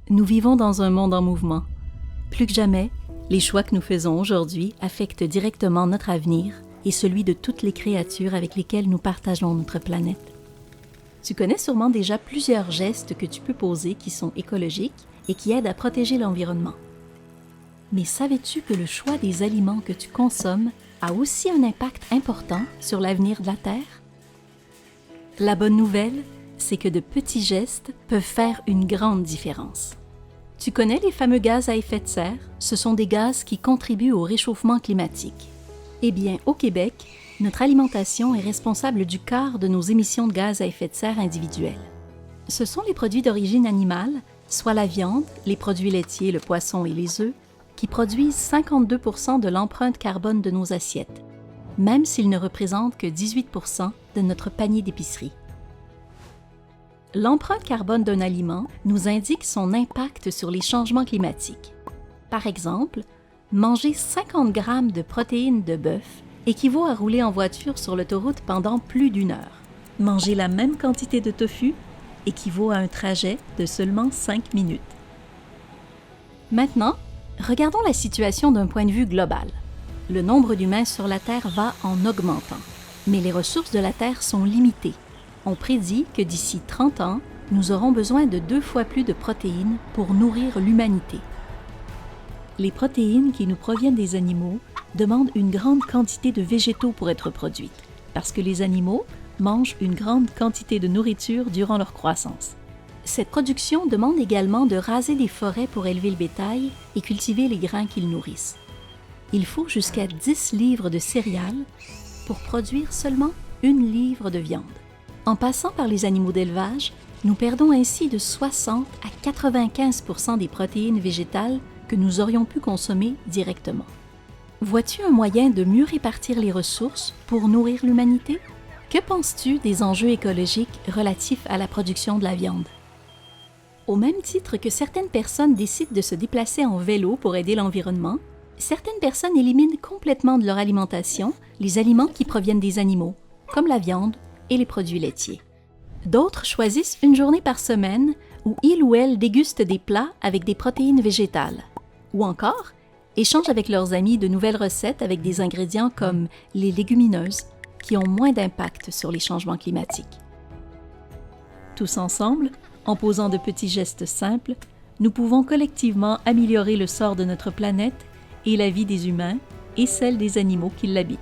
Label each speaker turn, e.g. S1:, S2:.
S1: Nous vivons dans un monde en mouvement. Plus que jamais, les choix que nous faisons aujourd'hui affectent directement notre avenir et celui de toutes les créatures avec lesquelles nous partageons notre planète. Tu connais sûrement déjà plusieurs gestes que tu peux poser qui sont écologiques et qui aident à protéger l'environnement. Mais savais-tu que le choix des aliments que tu consommes a aussi un impact important sur l'avenir de la Terre? La bonne nouvelle, c'est que de petits gestes peuvent faire une grande différence. Tu connais les fameux gaz à effet de serre? Ce sont des gaz qui contribuent au réchauffement climatique. Eh bien, au Québec, notre alimentation est responsable du quart de nos émissions de gaz à effet de serre individuelles. Ce sont les produits d'origine animale, soit la viande, les produits laitiers, le poisson et les œufs, qui produisent 52% de l'empreinte carbone de nos assiettes, même s'ils ne représentent que 18% de notre panier d'épicerie. L'empreinte carbone d'un aliment nous indique son impact sur les changements climatiques. Par exemple, manger 50 grammes de protéines de bœuf équivaut à rouler en voiture sur l'autoroute pendant plus d'1 heure. Manger la même quantité de tofu équivaut à un trajet de seulement 5 minutes. Maintenant, regardons la situation d'un point de vue global. Le nombre d'humains sur la Terre va en augmentant, mais les ressources de la Terre sont limitées. On prédit que d'ici 30 ans, nous aurons besoin de 2 fois plus de protéines pour nourrir l'humanité. Les protéines qui nous proviennent des animaux demandent une grande quantité de végétaux pour être produites, parce que les animaux mangent une grande quantité de nourriture durant leur croissance. Cette production demande également de raser des forêts pour élever le bétail et cultiver les grains qu'ils nourrissent. Il faut jusqu'à 10 livres de céréales pour produire seulement 1 livre de viande. En passant par les animaux d'élevage, nous perdons ainsi de 60 à 95% des protéines végétales que nous aurions pu consommer directement. Vois-tu un moyen de mieux répartir les ressources pour nourrir l'humanité? Que penses-tu des enjeux écologiques relatifs à la production de la viande? Au même titre que certaines personnes décident de se déplacer en vélo pour aider l'environnement, certaines personnes éliminent complètement de leur alimentation les aliments qui proviennent des animaux, comme la viande et les produits laitiers. D'autres choisissent une journée par semaine où ils ou elles dégustent des plats avec des protéines végétales. Ou encore, échangent avec leurs amis de nouvelles recettes avec des ingrédients comme les légumineuses, qui ont moins d'impact sur les changements climatiques. Tous ensemble, en posant de petits gestes simples, nous pouvons collectivement améliorer le sort de notre planète et la vie des humains et celle des animaux qui l'habitent.